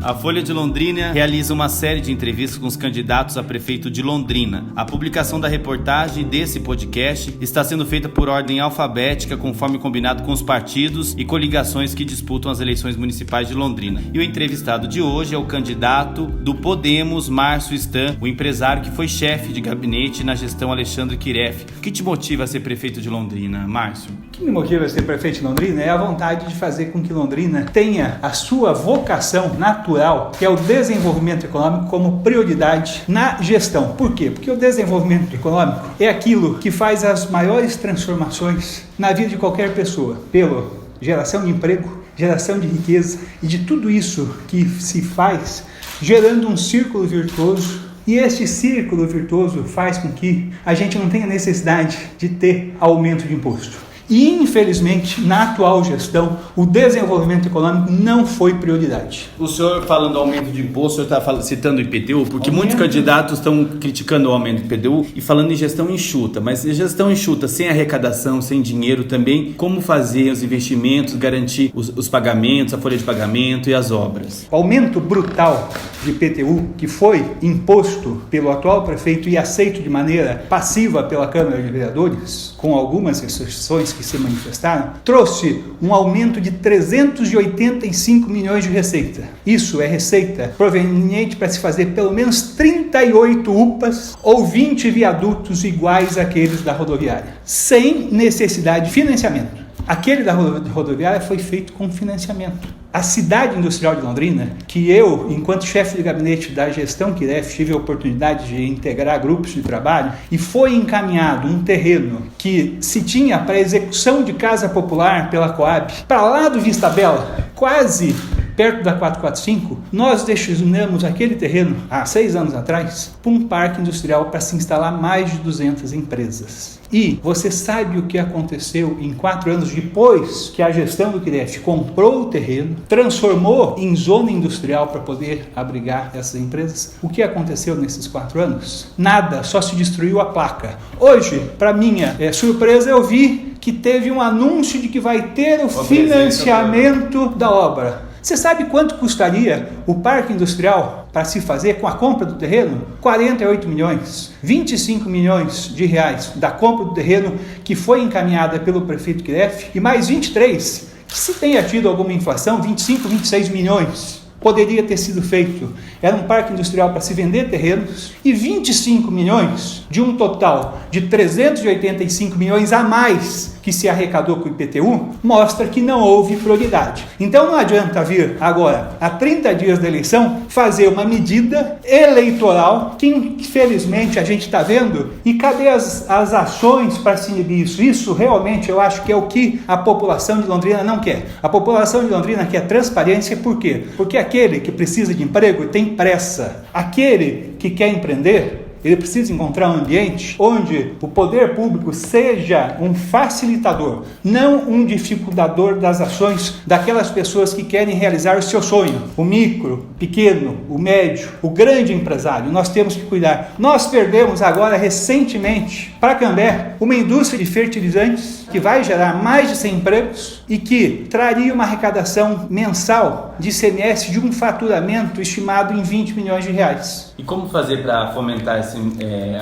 A Folha de Londrina realiza uma série de entrevistas com os candidatos a prefeito de Londrina. A publicação da reportagem desse podcast está sendo feita por ordem alfabética, conforme combinado com os partidos e coligações que disputam as eleições municipais de Londrina. E o entrevistado de hoje é o candidato do Podemos, Márcio Stan, o empresário que foi chefe de gabinete na gestão Alexandre Quiref. O que te motiva a ser prefeito de Londrina, Márcio? O que me motiva a ser prefeito de Londrina é a vontade de fazer com que Londrina tenha a sua vocação natural, que é o desenvolvimento econômico, como prioridade na gestão. Por quê? Porque o desenvolvimento econômico é aquilo que faz as maiores transformações na vida de qualquer pessoa, pela geração de emprego, geração de riqueza e de tudo isso que se faz gerando um círculo virtuoso. E este círculo virtuoso faz com que a gente não tenha necessidade de ter aumento de imposto. E, infelizmente, na atual gestão, o desenvolvimento econômico não foi prioridade. O senhor, falando do aumento de imposto, o senhor está citando o IPTU, porque muitos candidatos estão criticando o aumento do IPTU e falando em gestão enxuta. Mas gestão enxuta, sem arrecadação, sem dinheiro também, como fazer os investimentos, garantir os pagamentos, a folha de pagamento e as obras? O aumento brutal de IPTU, que foi imposto pelo atual prefeito e aceito de maneira passiva pela Câmara de Vereadores, com algumas restrições que se manifestaram, trouxe um aumento de 385 milhões de receita. Isso é receita proveniente para se fazer pelo menos 38 UPAs ou 20 viadutos iguais àqueles da rodoviária, sem necessidade de financiamento. Aquele da rodoviária foi feito com financiamento. A cidade industrial de Londrina, que eu, enquanto chefe de gabinete da gestão Quiref, tive a oportunidade de integrar grupos de trabalho, e foi encaminhado um terreno que se tinha para execução de casa popular pela Coab, para lá do Vista Bela, quase perto da 445, nós destinamos aquele terreno, há 6 anos atrás, para um parque industrial para se instalar mais de 200 empresas. E você sabe o que aconteceu em 4 anos depois que a gestão do Quiref comprou o terreno, transformou em zona industrial para poder abrigar essas empresas? O que aconteceu nesses 4 anos? Nada, só se destruiu a placa. Hoje, para minha surpresa, eu vi que teve um anúncio de que vai ter o financiamento da obra. Você sabe quanto custaria o parque industrial para se fazer com a compra do terreno? 48 milhões, 25 milhões de reais da compra do terreno que foi encaminhada pelo prefeito Quiref e mais 23, que se tenha tido alguma inflação, 25, 26 milhões. Poderia ter sido feito. Era um parque industrial para se vender terrenos e 25 milhões de um total de 385 milhões a mais que se arrecadou com o IPTU, mostra que não houve prioridade. Então não adianta vir agora, a 30 dias da eleição, fazer uma medida eleitoral que infelizmente a gente está vendo. E cadê as ações para se inibir isso? Isso realmente eu acho que é o que a população de Londrina não quer. A população de Londrina quer transparência. Por quê? Porque aquele que precisa de emprego tem pressa. Aquele que quer empreender, ele precisa encontrar um ambiente onde o poder público seja um facilitador, não um dificultador das ações daquelas pessoas que querem realizar o seu sonho. O micro, pequeno, o médio, o grande empresário, nós temos que cuidar. Nós perdemos agora, recentemente, para Cambé, uma indústria de fertilizantes que vai gerar mais de 100 empregos e que traria uma arrecadação mensal de ICMS de um faturamento estimado em 20 milhões de reais. E como fazer para fomentar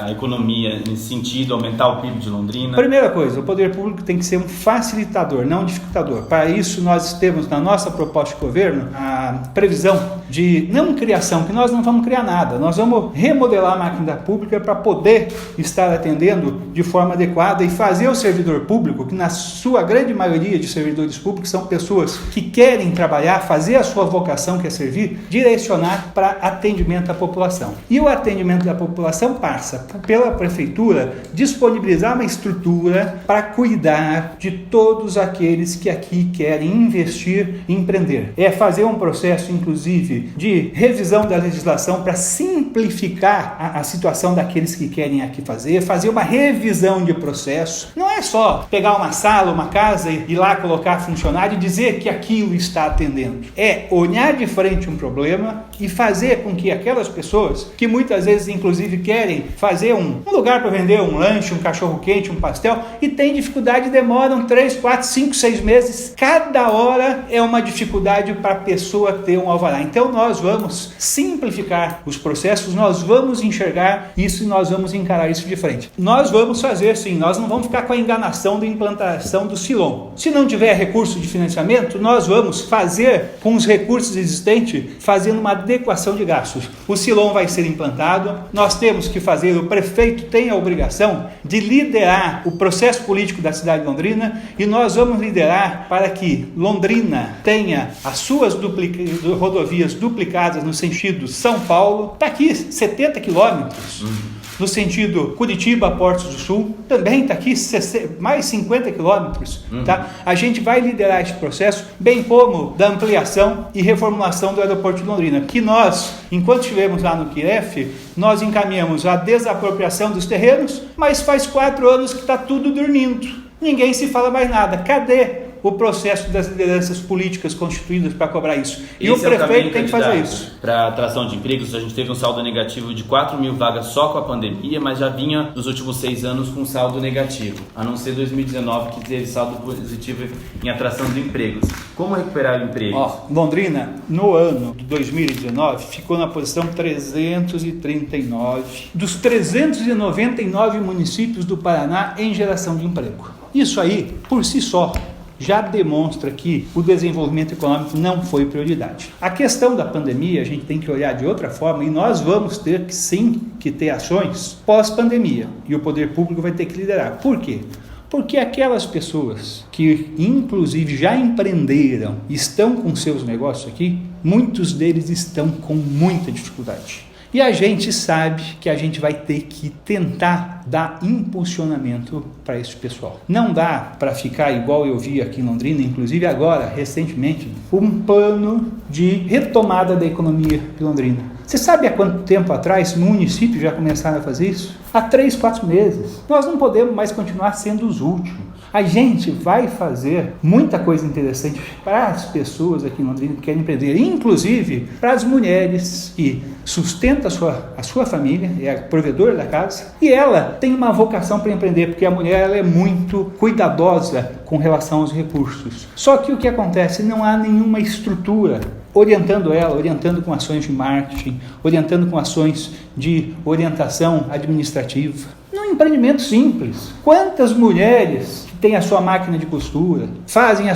a economia nesse sentido, aumentar o PIB de Londrina? Primeira coisa, o poder público tem que ser um facilitador, não um dificultador. Para isso, nós temos na nossa proposta de governo a previsão de não criação, que nós não vamos criar nada. Nós vamos remodelar a máquina pública para poder estar atendendo de forma adequada e fazer o servidor público, que na sua grande maioria de servidores públicos são pessoas que querem trabalhar, fazer a sua vocação, que é servir, direcionar para atendimento à população. E o atendimento da população passa pela prefeitura disponibilizar uma estrutura para cuidar de todos aqueles que aqui querem investir e empreender. É fazer um processo, inclusive, de revisão da legislação para simplificar a situação daqueles que querem aqui fazer uma revisão de processo. Não é só pegar uma sala, uma casa e ir lá colocar funcionário e dizer que aquilo está atendendo. É olhar de frente um problema e fazer com que aquelas pessoas que muitas vezes, inclusive, querem querem fazer um lugar para vender um lanche, um cachorro-quente, um pastel, e tem dificuldade, demoram 3, 4, 5, 6 meses. Cada hora é uma dificuldade para a pessoa ter um alvará. Então nós vamos simplificar os processos, nós vamos enxergar isso e nós vamos encarar isso de frente. Nós vamos fazer sim, nós não vamos ficar com a enganação da implantação do Silom. Se não tiver recurso de financiamento, nós vamos fazer com os recursos existentes, fazendo uma adequação de gastos. O Silom vai ser implantado, nós temos que fazer, o prefeito tem a obrigação de liderar o processo político da cidade de Londrina e nós vamos liderar para que Londrina tenha as suas rodovias duplicadas no sentido São Paulo, está aqui 70 quilômetros. No sentido Curitiba-Portos do Sul, também está aqui mais 50 quilômetros. Tá? A gente vai liderar esse processo, bem como da ampliação e reformulação do aeroporto de Londrina, que nós, enquanto estivemos lá no QF, nós encaminhamos a desapropriação dos terrenos, mas faz 4 anos que está tudo dormindo. Ninguém se fala mais nada. Cadê o processo das lideranças políticas constituídas para cobrar isso? E o prefeito tem que fazer isso. Para atração de empregos, a gente teve um saldo negativo de 4 mil vagas só com a pandemia, mas já vinha nos últimos 6 anos com saldo negativo, a não ser 2019 que teve saldo positivo em atração de empregos. Como recuperar empregos? Londrina, no ano de 2019, ficou na posição 339 dos 399 municípios do Paraná em geração de emprego. Isso aí, por si só, já demonstra que o desenvolvimento econômico não foi prioridade. A questão da pandemia a gente tem que olhar de outra forma e nós vamos ter que sim que ter ações pós-pandemia e o poder público vai ter que liderar. Por quê? Porque aquelas pessoas que inclusive já empreenderam, estão com seus negócios aqui, muitos deles estão com muita dificuldade. E a gente sabe que a gente vai ter que tentar dar impulsionamento para esse pessoal. Não dá para ficar igual eu vi aqui em Londrina, inclusive agora, recentemente, um plano de retomada da economia de Londrina. Você sabe há quanto tempo atrás municípios já começaram a fazer isso? Há 3, 4 meses. Nós não podemos mais continuar sendo os últimos. A gente vai fazer muita coisa interessante para as pessoas aqui em Londrina que querem empreender, inclusive para as mulheres que sustentam a sua família, é a provedora da casa, e ela tem uma vocação para empreender, porque a mulher ela é muito cuidadosa com relação aos recursos. Só que o que acontece? Não há nenhuma estrutura orientando ela, orientando com ações de marketing, orientando com ações de orientação administrativa. Num empreendimento simples. Quantas mulheres que têm a sua máquina de costura, fazem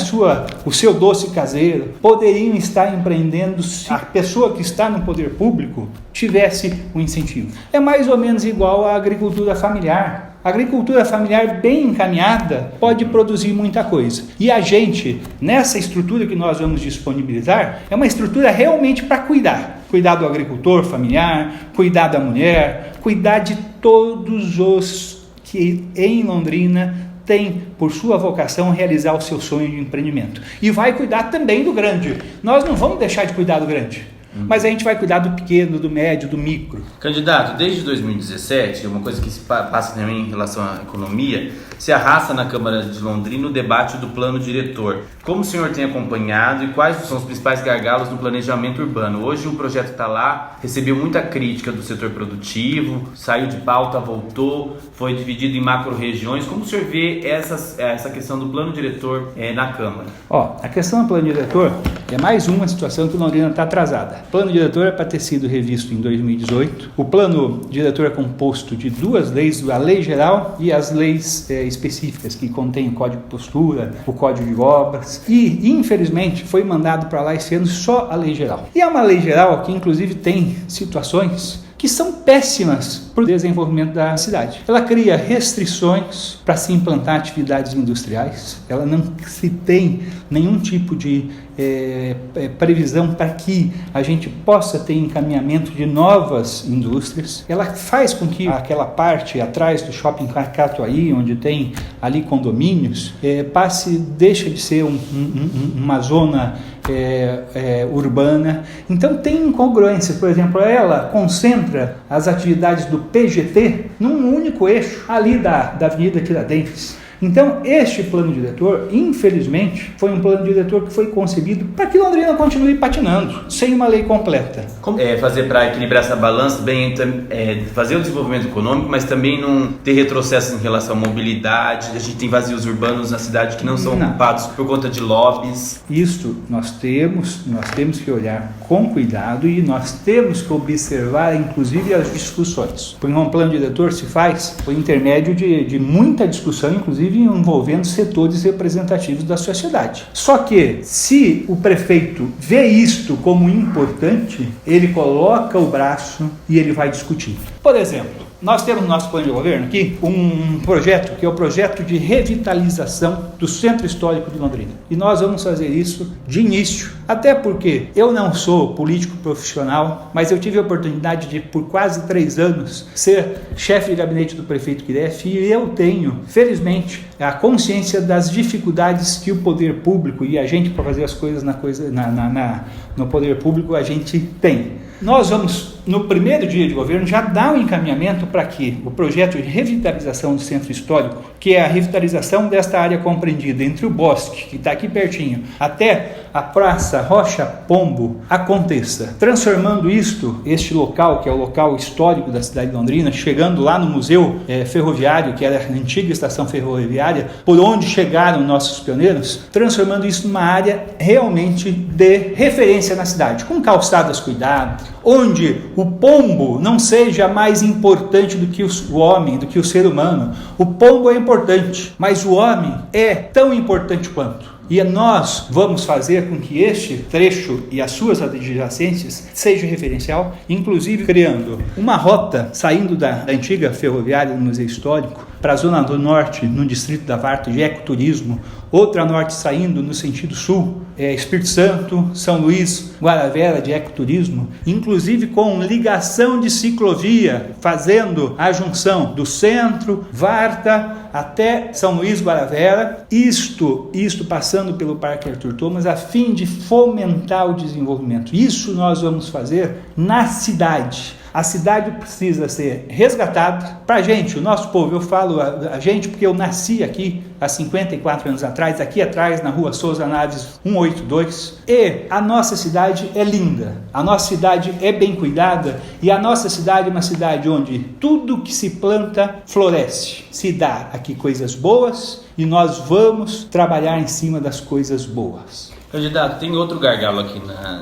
o seu doce caseiro, poderiam estar empreendendo se a pessoa que está no poder público tivesse um incentivo? É mais ou menos igual à agricultura familiar. A agricultura familiar bem encaminhada pode produzir muita coisa. E a gente, nessa estrutura que nós vamos disponibilizar, é uma estrutura realmente para cuidar. Cuidar do agricultor familiar, cuidar da mulher, cuidar de todos os que em Londrina têm por sua vocação realizar o seu sonho de empreendimento. E vai cuidar também do grande. Nós não vamos deixar de cuidar do grande. Mas a gente vai cuidar do pequeno, do médio, do micro. Candidato, desde 2017, uma coisa que se passa também em relação à economia, se arrasta na Câmara de Londrina o debate do plano diretor. Como o senhor tem acompanhado e quais são os principais gargalos no planejamento urbano? Hoje o projeto está lá, recebeu muita crítica do setor produtivo, saiu de pauta, voltou, foi dividido em macro-regiões. Como o senhor vê essa questão do plano diretor na Câmara? A questão do plano diretor é mais uma situação que Londrina está atrasada. O plano diretor é para ter sido revisto em 2018. O plano diretor é composto de 2 leis, a lei geral e as leis específicas, que contêm o código de postura, o código de obras. E, infelizmente, foi mandado para lá esse ano só a lei geral. E é uma lei geral que, inclusive, tem situações que são péssimas para o desenvolvimento da cidade. Ela cria restrições para se implantar atividades industriais, ela não se tem nenhum tipo de previsão para que a gente possa ter encaminhamento de novas indústrias. Ela faz com que aquela parte atrás do shopping Catuaí, onde tem ali condomínios, deixa de ser uma zona urbana. Então tem incongruências. Por exemplo, ela concentra as atividades do PGT num único eixo ali da Avenida Tiradentes. Então, este plano diretor, infelizmente, foi um plano diretor que foi concebido para que Londrina continue patinando, sem uma lei completa. Como fazer para equilibrar essa balança, fazer o desenvolvimento econômico, mas também não ter retrocesso em relação à mobilidade? A gente tem vazios urbanos na cidade que não são ocupados por conta de lobbies. Isso nós temos que olhar com cuidado e nós temos que observar, inclusive, as discussões. Porque um plano diretor se faz por intermédio de muita discussão, inclusive envolvendo setores representativos da sociedade. Só que, se o prefeito vê isto como importante, ele coloca o braço e ele vai discutir. Por exemplo, nós temos no nosso plano de governo aqui um projeto, que é o projeto de revitalização do Centro Histórico de Londrina. E nós vamos fazer isso de início, até porque eu não sou político profissional, mas eu tive a oportunidade de, por quase 3 anos, ser chefe de gabinete do prefeito Guilherme, e eu tenho, felizmente, a consciência das dificuldades que o poder público e a gente, para fazer as coisas no poder público, a gente tem. Nós vamos, no primeiro dia de governo, já dar um encaminhamento para que o projeto de revitalização do Centro Histórico, que é a revitalização desta área compreendida entre o bosque, que está aqui pertinho, até a Praça Rocha Pombo, aconteça. Transformando este local, que é o local histórico da cidade de Londrina, chegando lá no Museu Ferroviário, que era a antiga estação ferroviária, por onde chegaram nossos pioneiros, transformando isso numa área realmente de referência na cidade, com calçadas cuidadas, onde o pombo não seja mais importante do que o homem, do que o ser humano. O pombo é importante, mas o homem é tão importante quanto. E nós vamos fazer com que este trecho e as suas adjacências seja referencial, inclusive criando uma rota saindo da antiga ferroviária do Museu Histórico para a Zona do Norte, no distrito da Varta, de ecoturismo, outra norte saindo no sentido sul, Espírito Santo, São Luís, Guaravera, de ecoturismo, inclusive com ligação de ciclovia, fazendo a junção do centro, Varta, até São Luís, Guaravera, isto passando pelo Parque Arthur Thomas, a fim de fomentar o desenvolvimento. Isso nós vamos fazer na cidade. A cidade precisa ser resgatada. Para a gente, o nosso povo, eu falo a gente porque eu nasci aqui há 54 anos atrás, aqui atrás na rua Souza Naves 182, e a nossa cidade é linda, a nossa cidade é bem cuidada, e a nossa cidade é uma cidade onde tudo que se planta floresce. Se dá aqui coisas boas e nós vamos trabalhar em cima das coisas boas. Candidato, tem outro gargalo aqui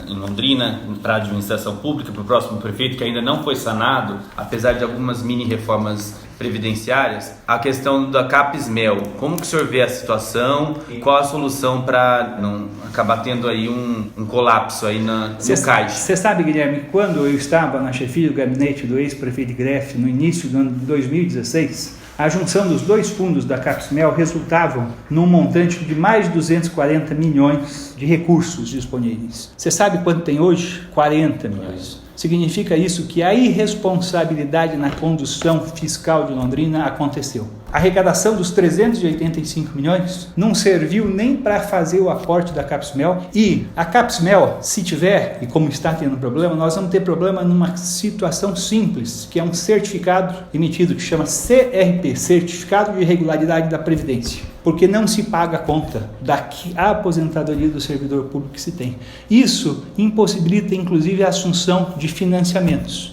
em Londrina, para a administração pública, para o próximo prefeito, que ainda não foi sanado, apesar de algumas mini-reformas previdenciárias, a questão da CAPES-MEL. Como que o senhor vê a situação e qual a solução para não acabar tendo aí um colapso aí no caixa? Você sabe, Guilherme, quando eu estava na chefia do gabinete do ex-prefeito Greff, no início do ano de 2016, a junção dos 2 fundos da CAPES-MEL resultavam num montante de mais de 240 milhões de recursos disponíveis. Você sabe quanto tem hoje? 40 milhões. Significa isso que a irresponsabilidade na condução fiscal de Londrina aconteceu. A arrecadação dos 385 milhões não serviu nem para fazer o aporte da CAPES-MEL, e a CAPES-MEL, se tiver, e como está tendo problema, nós vamos ter problema numa situação simples, que é um certificado emitido que chama CRP, Certificado de Regularidade da Previdência, porque não se paga a conta da aposentadoria do servidor público que se tem. Isso impossibilita, inclusive, a assunção de financiamentos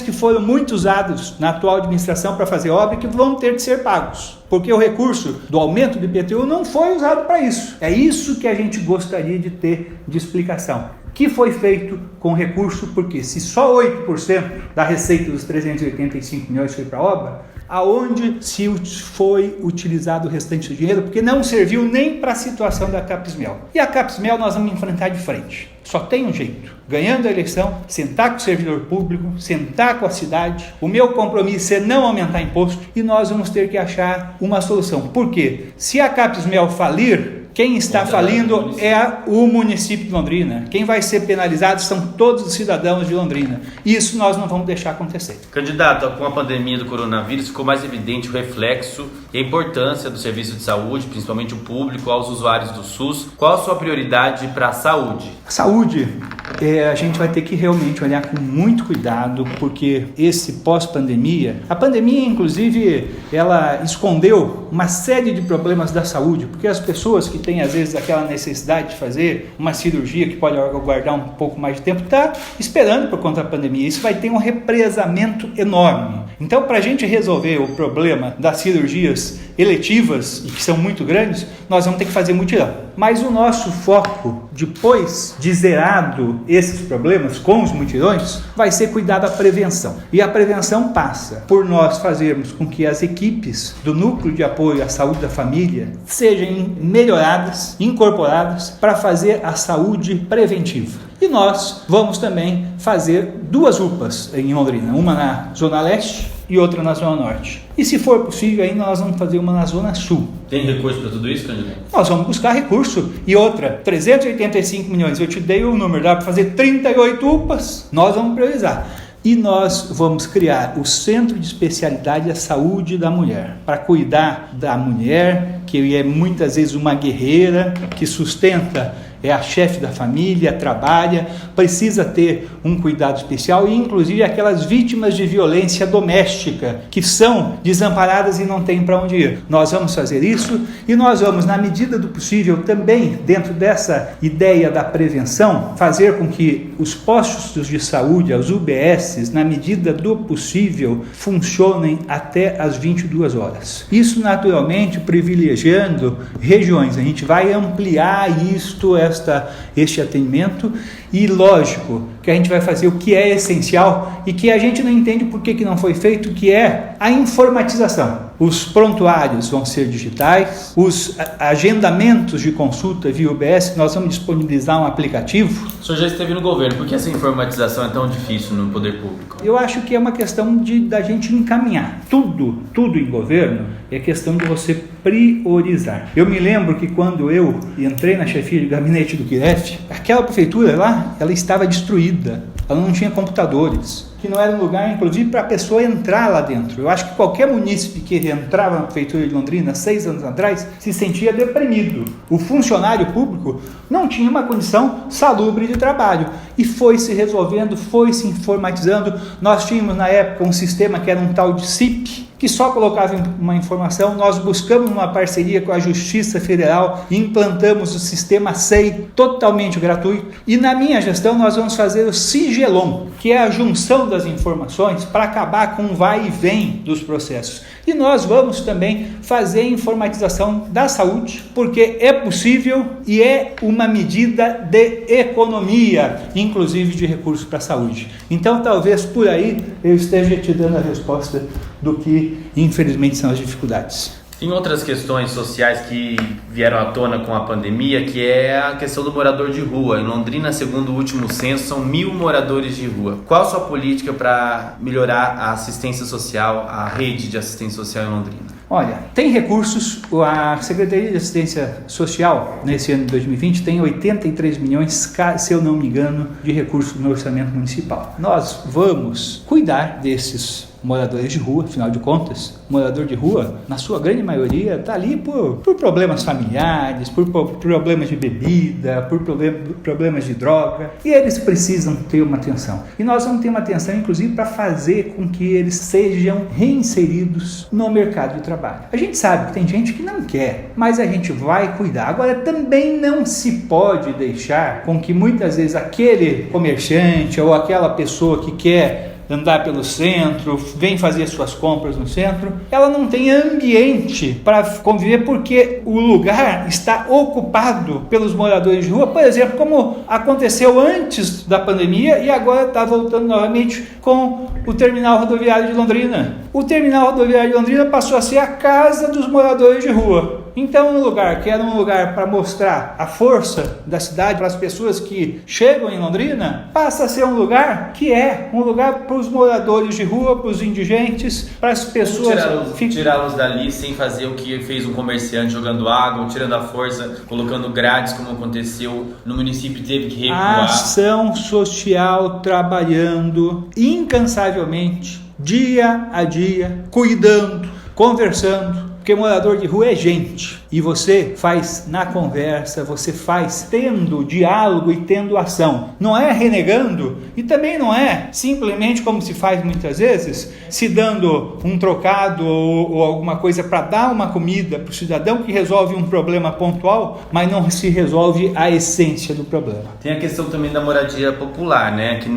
que foram muito usados na atual administração para fazer obra e que vão ter de ser pagos, porque o recurso do aumento do IPTU não foi usado para isso. É isso que a gente gostaria de ter de explicação. Que foi feito com recurso, porque se só 8% da receita dos 385 milhões foi para a obra, aonde se foi utilizado o restante do dinheiro, porque não serviu nem para a situação da CAPES-MEL. E a CAPES-MEL nós vamos enfrentar de frente. Só tem um jeito: ganhando a eleição, sentar com o servidor público, sentar com a cidade. O meu compromisso é não aumentar imposto e nós vamos ter que achar uma solução. Por quê? Se a CAPES-MEL falir, quem está falindo é o município de Londrina. Quem vai ser penalizado são todos os cidadãos de Londrina. Isso nós não vamos deixar acontecer. Candidato, com a pandemia do coronavírus, ficou mais evidente o reflexo e a importância do serviço de saúde, principalmente o público, aos usuários do SUS. Qual a sua prioridade para a saúde? Saúde a gente vai ter que realmente olhar com muito cuidado, porque esse pós-pandemia, a pandemia inclusive, ela escondeu uma série de problemas da saúde, porque as pessoas que têm às vezes aquela necessidade de fazer uma cirurgia que pode aguardar um pouco mais de tempo, está esperando por conta da pandemia. Isso vai ter um represamento enorme. Então, para a gente resolver o problema das cirurgias eletivas, e que são muito grandes, nós vamos ter que fazer mutirão. Mas o nosso foco, depois de zerado esses problemas com os mutirões, vai ser cuidar da prevenção. E a prevenção passa por nós fazermos com que as equipes do Núcleo de Apoio à Saúde da Família sejam melhoradas, incorporadas para fazer a saúde preventiva. E nós vamos também fazer 2 UPAs em Londrina, uma na Zona Leste e outra na Zona Norte. E se for possível, ainda nós vamos fazer uma na Zona Sul. Tem recurso para tudo isso, candidato? Nós vamos buscar recurso. E outra, 385 milhões. Eu te dei o número, dá para fazer 38 UPAs. Nós vamos priorizar. E nós vamos criar o Centro de Especialidade da Saúde da Mulher, para cuidar da mulher, que é muitas vezes uma guerreira, que sustenta, é a chefe da família, trabalha, precisa ter um cuidado especial, e inclusive aquelas vítimas de violência doméstica, que são desamparadas e não têm para onde ir. Nós vamos fazer isso, e nós vamos, na medida do possível, também, dentro dessa ideia da prevenção, fazer com que os postos de saúde, as UBSs, na medida do possível, funcionem até às 22 horas. Isso, naturalmente, privilegiando regiões. A gente vai ampliar este atendimento, e lógico que a gente vai fazer o que é essencial e que a gente não entende por que não foi feito, que é a informatização. Os prontuários vão ser digitais, os agendamentos de consulta via UBS, nós vamos disponibilizar um aplicativo. O senhor já esteve no governo, por que essa informatização é tão difícil no poder público? Eu acho que é uma questão da gente encaminhar. Tudo em governo é questão de você priorizar. Eu me lembro que quando eu entrei na chefia de gabinete do QF, aquela prefeitura lá, ela estava destruída, ela não tinha computadores, que não era um lugar, inclusive, para a pessoa entrar lá dentro. Eu acho que qualquer munícipe que entrava na prefeitura de Londrina 6 anos atrás se sentia deprimido. O funcionário público não tinha uma condição salubre de trabalho. E foi se resolvendo, foi se informatizando. Nós tínhamos na época um sistema que era um tal de CIP, que só colocava uma informação. Nós buscamos uma parceria com a Justiça Federal e implantamos o sistema SEI totalmente gratuito. E na minha gestão nós vamos fazer o Sigelon, que é a junção das informações para acabar com o vai e vem dos processos. E nós vamos também fazer a informatização da saúde, porque é possível e é uma medida de economia, inclusive de recursos para a saúde. Então, talvez por aí eu esteja te dando a resposta do que, infelizmente, são as dificuldades. Tem outras questões sociais que vieram à tona com a pandemia, que é a questão do morador de rua. Em Londrina, segundo o último censo, são 1.000 moradores de rua. Qual a sua política para melhorar a assistência social, a rede de assistência social em Londrina? Olha, tem recursos. A Secretaria de Assistência Social, nesse ano de 2020, tem 83 milhões, se eu não me engano, de recursos no orçamento municipal. Nós vamos cuidar desses moradores de rua. Afinal de contas, morador de rua, na sua grande maioria, está ali por problemas familiares, por problemas de bebida, por problemas de droga, e eles precisam ter uma atenção. E nós vamos ter uma atenção, inclusive, para fazer com que eles sejam reinseridos no mercado de trabalho. A gente sabe que tem gente que não quer, mas a gente vai cuidar. Agora, também não se pode deixar com que muitas vezes aquele comerciante ou aquela pessoa que quer andar pelo centro, vem fazer suas compras no centro, ela não tem ambiente para conviver, porque o lugar está ocupado pelos moradores de rua, por exemplo, como aconteceu antes da pandemia e agora está voltando novamente com o terminal rodoviário de Londrina. O terminal rodoviário de Londrina passou a ser a casa dos moradores de rua. Então, um lugar que era um lugar para mostrar a força da cidade para as pessoas que chegam em Londrina, passa a ser um lugar que é um lugar para os moradores de rua, para os indigentes, para as pessoas... Tirá-los dali sem fazer o que fez um comerciante, jogando água, tirando a força, colocando grades, como aconteceu no município, teve que recuar. A ação social trabalhando incansavelmente, dia a dia, cuidando, conversando, Porque morador de rua é gente. E você faz na conversa, você faz tendo diálogo e tendo ação. Não é renegando e também não é simplesmente como se faz muitas vezes, se dando um trocado ou alguma coisa para dar uma comida para o cidadão que resolve um problema pontual, mas não se resolve a essência do problema. Tem a questão também da moradia popular, né? Que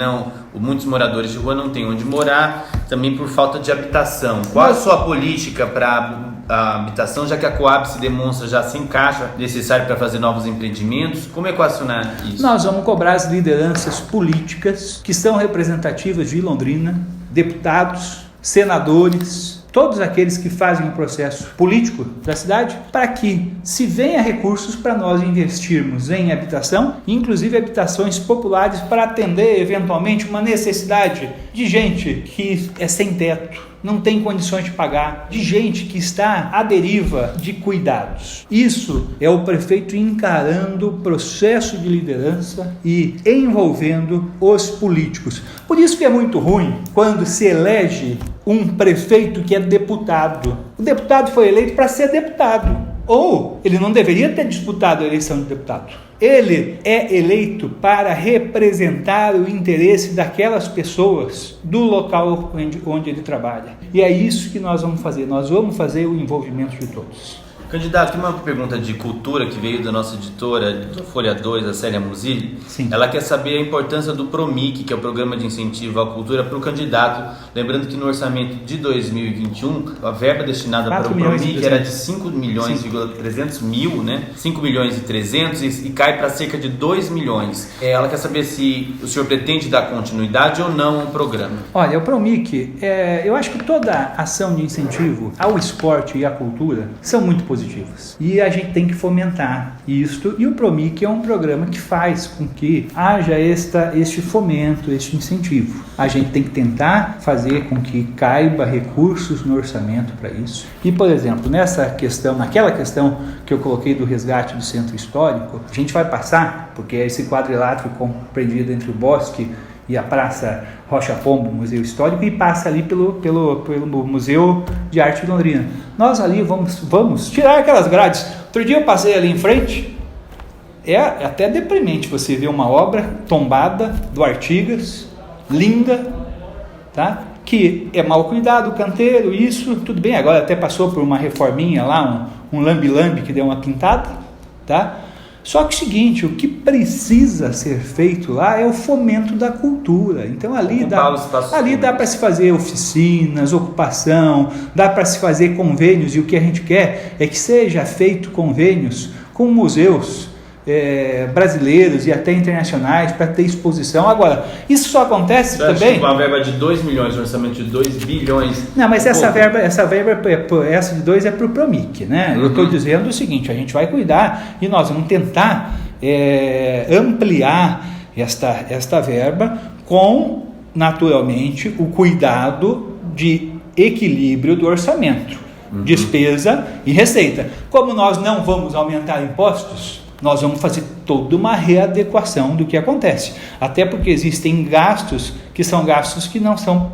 muitos moradores de rua não têm onde morar, também por falta de habitação. Qual a sua política para a habitação, já que a Coab se demonstra já se encaixa necessário para fazer novos empreendimentos? Como equacionar isso? Nós vamos cobrar as lideranças políticas que são representativas de Londrina, deputados, senadores, todos aqueles que fazem o processo político da cidade, para que se venha recursos para nós investirmos em habitação, inclusive habitações populares, para atender eventualmente uma necessidade de gente que é sem teto, não tem condições de pagar, de gente que está à deriva de cuidados. Isso é o prefeito encarando o processo de liderança e envolvendo os políticos. Por isso que é muito ruim quando se elege um prefeito que é deputado. O deputado foi eleito para ser deputado, ou ele não deveria ter disputado a eleição de deputado. Ele é eleito para representar o interesse daquelas pessoas do local onde ele trabalha. E é isso que nós vamos fazer. Nós vamos fazer o envolvimento de todos. Candidato, tem uma pergunta de cultura que veio da nossa editora do Folha 2, a Célia Musilli. Sim. Ela quer saber a importância do PROMIC, que é o Programa de Incentivo à Cultura, para o candidato. Lembrando que no orçamento de 2021, a verba destinada para o PROMIC era de 5 milhões e 300 mil, né? 5 milhões e 300 e cai para cerca de 2 milhões. Ela quer saber se o senhor pretende dar continuidade ou não ao programa. Olha, o PROMIC, eu acho que toda ação de incentivo ao esporte e à cultura são muito positivas. E a gente tem que fomentar isto, e o PROMIC é um programa que faz com que haja este fomento, este incentivo. A gente tem que tentar fazer com que caiba recursos no orçamento para isso. E, por exemplo, naquela questão que eu coloquei do resgate do centro histórico, a gente vai passar, porque é esse quadrilátero compreendido entre o bosque e a Praça Rocha Pombo, Museu Histórico, e passa ali pelo Museu de Arte de Londrina. Nós ali vamos tirar aquelas grades. Outro dia eu passei ali em frente, é até deprimente você ver uma obra tombada do Artigas, linda, tá? Que é mal cuidado, o canteiro, isso, tudo bem, agora até passou por uma reforminha lá, um lambi-lambi que deu uma pintada, tá? Só que o seguinte, o que precisa ser feito lá é o fomento da cultura. Então ali dá para se fazer oficinas, ocupação, dá para se fazer convênios, e o que a gente quer é que seja feito convênios com museus brasileiros e até internacionais para ter exposição. Agora, isso só acontece também... Uma verba de 2 milhões, um orçamento de 2 bilhões... Não, mas essa de 2 é para o PROMIC, né? Eu estou dizendo o seguinte, a gente vai cuidar e nós vamos tentar ampliar esta verba com, naturalmente, o cuidado de equilíbrio do orçamento, despesa e receita. Como nós não vamos aumentar impostos, nós vamos fazer toda uma readequação do que acontece. Até porque existem gastos que não são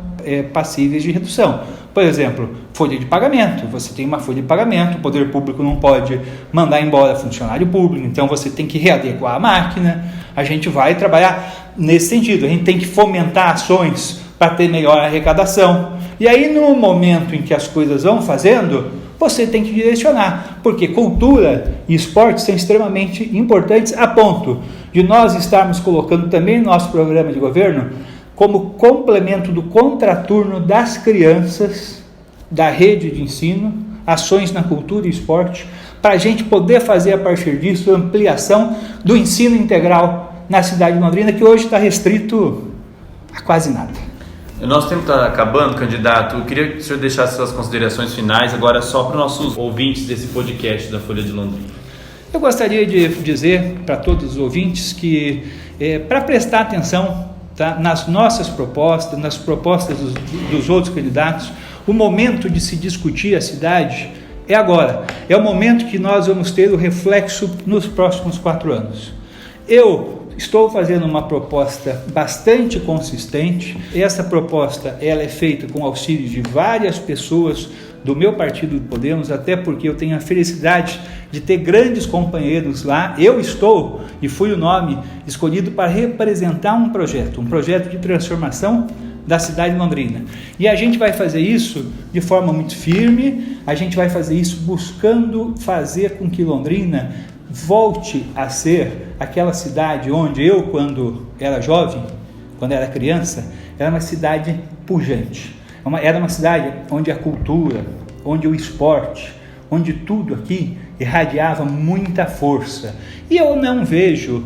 passíveis de redução. Por exemplo, folha de pagamento. Você tem uma folha de pagamento, o poder público não pode mandar embora funcionário público, então você tem que readequar a máquina. A gente vai trabalhar nesse sentido. A gente tem que fomentar ações para ter melhor arrecadação. E aí, no momento em que as coisas vão fazendo, você tem que direcionar, porque cultura e esporte são extremamente importantes, a ponto de nós estarmos colocando também no nosso programa de governo como complemento do contraturno das crianças da rede de ensino, ações na cultura e esporte, para a gente poder fazer a partir disso ampliação do ensino integral na cidade de Londrina, que hoje está restrito a quase nada. O nosso tempo está acabando, candidato. Eu queria que o senhor deixasse suas considerações finais agora só para os nossos ouvintes desse podcast da Folha de Londrina. Eu gostaria de dizer para todos os ouvintes que, para prestar atenção, tá, nas nossas propostas, nas propostas dos outros candidatos, o momento de se discutir a cidade é agora. É o momento que nós vamos ter o reflexo nos próximos 4 anos. Eu estou fazendo uma proposta bastante consistente. Essa proposta ela é feita com auxílio de várias pessoas do meu partido Podemos, até porque eu tenho a felicidade de ter grandes companheiros lá. Eu estou e fui o nome escolhido para representar um projeto de transformação da cidade de Londrina. E a gente vai fazer isso de forma muito firme, a gente vai fazer isso buscando fazer com que Londrina volte a ser aquela cidade onde eu, quando era jovem, quando era criança, era uma cidade pujante. Era uma cidade onde a cultura, onde o esporte, onde tudo aqui irradiava muita força. E eu não vejo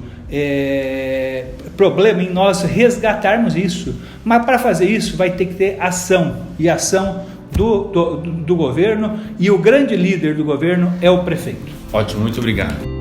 problema em nós resgatarmos isso, mas para fazer isso vai ter que ter ação, e ação do governo, e o grande líder do governo é o prefeito. Ótimo, muito obrigado.